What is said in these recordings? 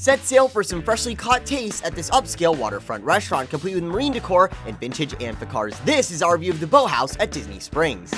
Set sail for some freshly caught tastes at this upscale waterfront restaurant, complete with marine decor and vintage amphicars. This is our review of the Boathouse at Disney Springs.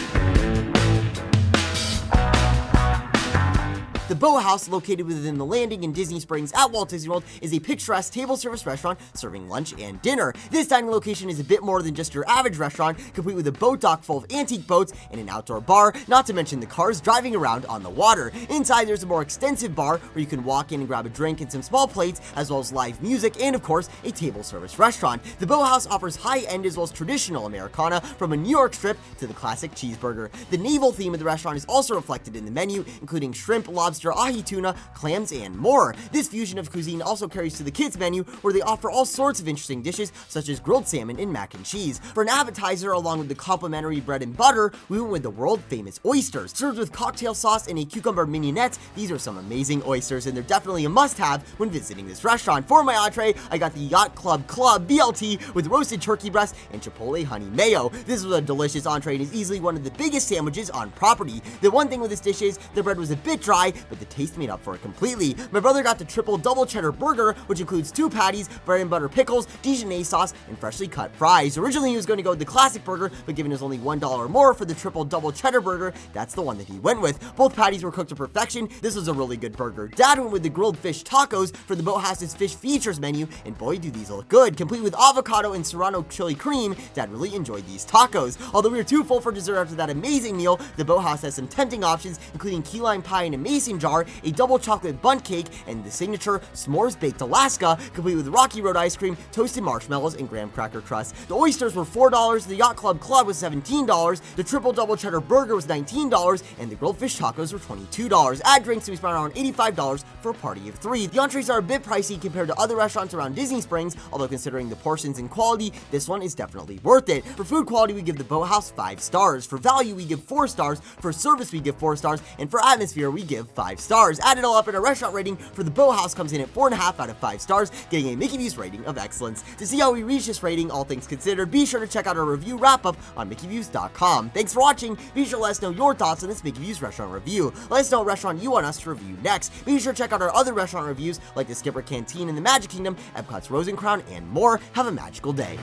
The Boathouse, located within the landing in Disney Springs at Walt Disney World, is a picturesque table service restaurant serving lunch and dinner. This dining location is a bit more than just your average restaurant, complete with a boat dock full of antique boats and an outdoor bar, not to mention the cars driving around on the water. Inside, there's a more extensive bar where you can walk in and grab a drink and some small plates, as well as live music and, of course, a table service restaurant. The Boathouse offers high-end as well as traditional Americana, from a New York strip to the classic cheeseburger. The naval theme of the restaurant is also reflected in the menu, including shrimp, lobster, ahi tuna, clams, and more. This fusion of cuisine also carries to the kids menu, where they offer all sorts of interesting dishes such as grilled salmon and mac and cheese. For an appetizer, along with the complimentary bread and butter, we went with the world famous oysters. Served with cocktail sauce and a cucumber mignonette, these are some amazing oysters, and they're definitely a must-have when visiting this restaurant. For my entree, I got the Yacht Club BLT with roasted turkey breast and chipotle honey mayo. This was a delicious entree and is easily one of the biggest sandwiches on property. The one thing with this dish is the bread was a bit dry, but the taste made up for it completely. My brother got the triple double cheddar burger, which includes 2 patties, bread and butter pickles, Dijonnaise sauce, and freshly cut fries. Originally, he was going to go with the classic burger, but given us only $1 more for the triple double cheddar burger, that's the one that he went with. Both patties were cooked to perfection. This was a really good burger. Dad went with the grilled fish tacos for the Boathouse's fish features menu, and boy, do these look good. Complete with avocado and serrano chili cream, Dad really enjoyed these tacos. Although we were too full for dessert after that amazing meal, the Boathouse has some tempting options, including key lime pie in a mason jar, a double chocolate bundt cake, and the signature s'mores baked Alaska, complete with Rocky Road ice cream, toasted marshmallows, and graham cracker crust. The oysters were $4, the Yacht Club was $17, the triple double cheddar burger was $19, and the grilled fish tacos were $22. Add drinks to be spent around $85 for a party of 3. The entrees are a bit pricey compared to other restaurants around Disney Springs, although considering the portions and quality, this one is definitely worth it. For food quality, we give the Boathouse 5 stars. For value, we give 4 stars. For service, we give 4 stars. And for atmosphere, we give 5 stars. Add it all up, in a restaurant rating for the Boathouse comes in at 4.5 out of 5 stars, getting a Mickey Views rating of excellence. To see how we reach this rating, all things considered, be sure to check out our review wrap-up on MickeyViews.com. Thanks for watching. Be sure to let us know your thoughts on this Mickey Views restaurant review. Let us know what restaurant you want us to review next. Be sure to check out our other restaurant reviews, like the Skipper Canteen in the Magic Kingdom, Epcot's Rose and Crown, and more. Have a magical day.